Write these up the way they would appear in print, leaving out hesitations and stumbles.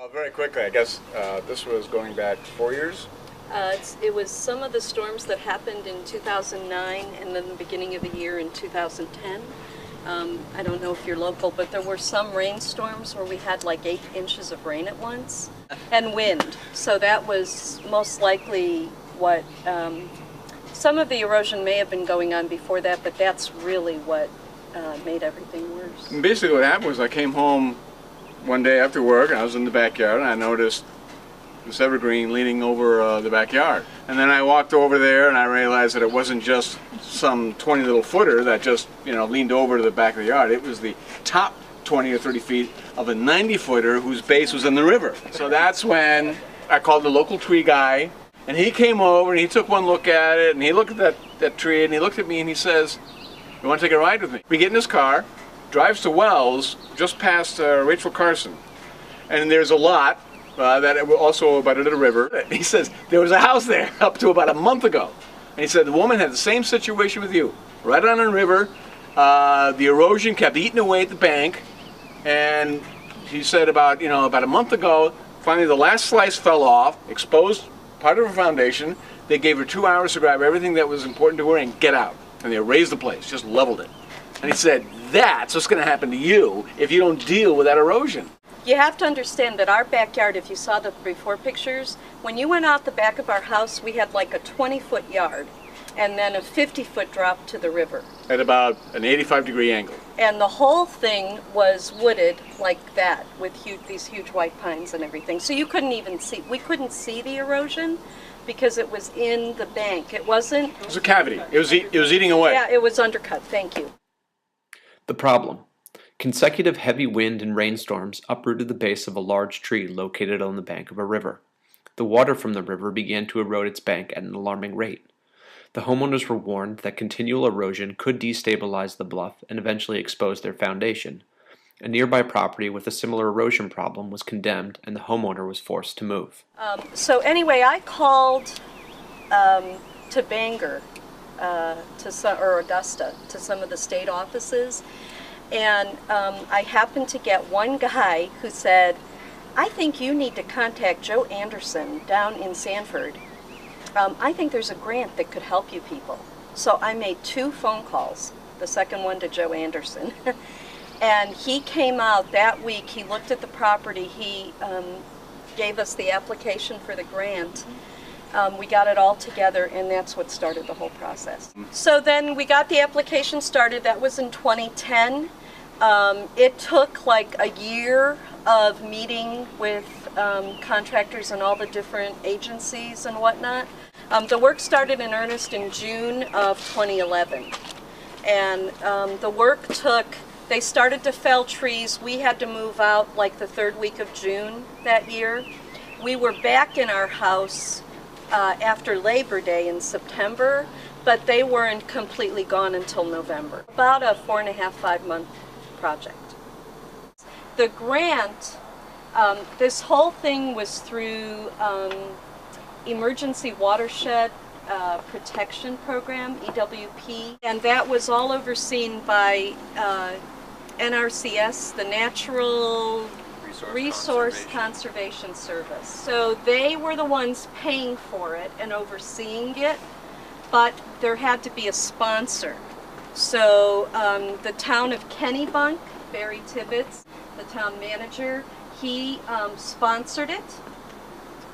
Well, very quickly, I guess this was going back 4 years. It was some of the storms that happened in 2009 and then the beginning of the year in 2010. I don't know if you're local, but there were some rainstorms where we had like 8 inches of rain at once and wind. So that was most likely what, some of the erosion may have been going on before that, but that's really what made everything worse. And basically what happened was I came home one day after work and I was in the backyard and I noticed this evergreen leaning over the backyard. And then I walked over there and I realized that it wasn't just some 20 little footer that just, leaned over to the back of the yard. It was the top 20 or 30 feet of a 90 footer whose base was in the river. So that's when I called the local tree guy and he came over and he took one look at it and he looked at that tree and he looked at me and he says, "You want to take a ride with me?" We get in his car, drives to Wells, just past Rachel Carson. And there's a lot that also abutted the river. He says, there was a house there up to about a month ago. And he said, the woman had the same situation with you. Right on the river, the erosion kept eating away at the bank. And he said about a month ago, finally the last slice fell off, exposed part of her foundation. They gave her 2 hours to grab everything that was important to her and get out. And they raised the place, just leveled it. And he said, that's what's going to happen to you if you don't deal with that erosion. You have to understand that our backyard, if you saw the before pictures, when you went out the back of our house, we had like a 20-foot yard and then a 50-foot drop to the river. At about an 85-degree angle. And the whole thing was wooded like that with these huge white pines and everything. So you couldn't even see, we couldn't see the erosion because it was in the bank. It wasn't... It was a cavity. It was eating away. Yeah, it was undercut. Thank you. The problem. Consecutive heavy wind and rainstorms uprooted the base of a large tree located on the bank of a river. The water from the river began to erode its bank at an alarming rate. The homeowners were warned that continual erosion could destabilize the bluff and eventually expose their foundation. A nearby property with a similar erosion problem was condemned and the homeowner was forced to move. So anyway, I called to Bangor, or Augusta, to some of the state offices. And I happened to get one guy who said, I think you need to contact Joe Anderson down in Sanford. I think there's a grant that could help you people. So I made 2 phone calls, the second one to Joe Anderson. And he came out that week, he looked at the property, he gave us the application for the grant. We got it all together and that's what started the whole process. So then we got the application started, that was in 2010. It took like a year of meeting with contractors and all the different agencies and whatnot. The work started in earnest in June of 2011. And the work took, they started to fell trees. We had to move out like the 3rd week of June that year. We were back in our house after Labor Day in September, but they weren't completely gone until November. About a 4.5, 5 month project. The grant, this whole thing was through Emergency Watershed Protection Program, EWP, and that was all overseen by NRCS, the Natural Resource Conservation Service. So they were the ones paying for it and overseeing it, but there had to be a sponsor. So the town of Kennebunk, Barry Tibbetts, the town manager, he sponsored it.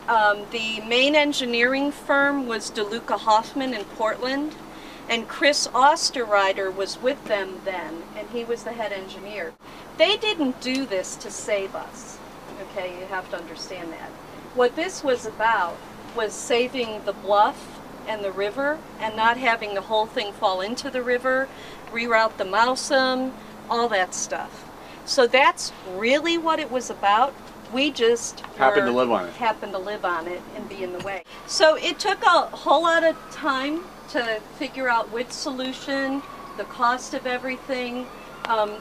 The main engineering firm was DeLuca Hoffman in Portland, and Chris Osterrider was with them then, and he was the head engineer. They didn't do this to save us, okay? You have to understand that. What this was about was saving the bluff and the river and not having the whole thing fall into the river, reroute the Mousom, all that stuff. So that's really what it was about. We just happened to live on it. Happened to live on it and be in the way. So it took a whole lot of time to figure out which solution, the cost of everything.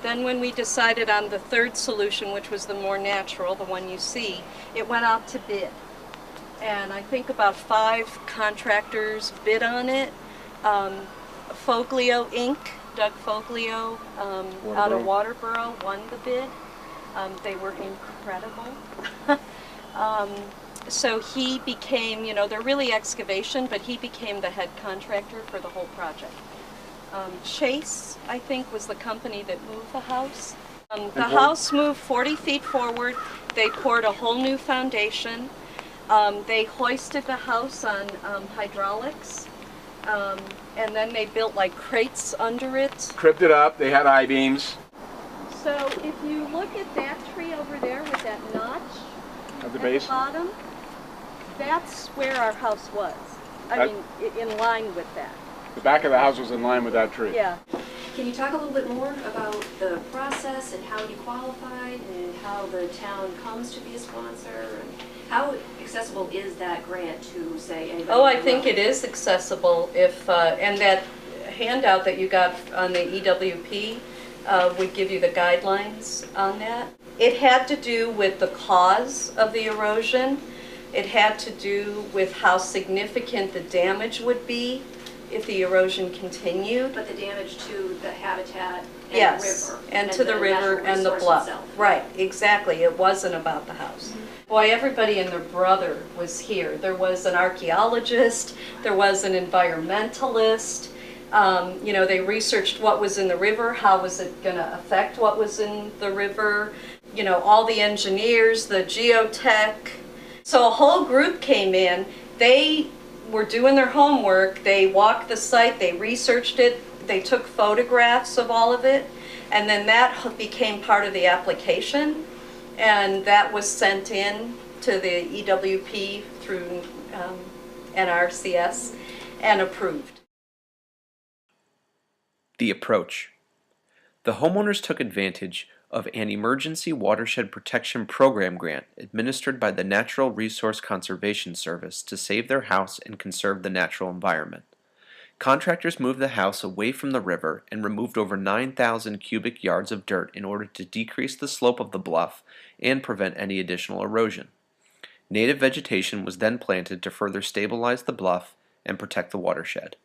Then when we decided on the 3rd solution, which was the more natural, the one you see, it went out to bid. And I think about 5 contractors bid on it. Foglio Inc., Doug Foglio, out of Waterboro, won the bid. They were incredible. So he became, they're really excavation, but he became the head contractor for the whole project. Chase, I think, was the company that moved the house. The house moved 40 feet forward. They poured a whole new foundation. They hoisted the house on hydraulics. And then they built like crates under it. Cribbed it up. They had I-beams. So if you look at that tree over there with that notch At the at base? the bottom, that's where our house was. I mean, in line with that. The back of the house was in line with that tree. Yeah. Can you talk a little bit more about the process and how you qualified and how the town comes to be a sponsor? And how accessible is that grant to, say, anybody? Oh, I think it is accessible if, and that handout that you got on the EWP would give you the guidelines on that. It had to do with the cause of the erosion. It had to do with how significant the damage would be if the erosion continued. But the damage to the habitat and Yes, the river. and to the river natural and the resource bluff. itself. Right, exactly. It wasn't about the house. Boy, everybody and their brother was here. There was an archaeologist, there was an environmentalist. They researched what was in the river, how was it going to affect what was in the river. All the engineers, the geotech. So a whole group came in. They were doing their homework. They walked the site, they researched it, they took photographs of all of it, and then that became part of the application, and that was sent in to the EWP through NRCS and approved. The approach. The homeowners took advantage of an Emergency Watershed Protection Program grant administered by the Natural Resource Conservation Service to save their house and conserve the natural environment. Contractors moved the house away from the river and removed over 9,000 cubic yards of dirt in order to decrease the slope of the bluff and prevent any additional erosion. Native vegetation was then planted to further stabilize the bluff and protect the watershed.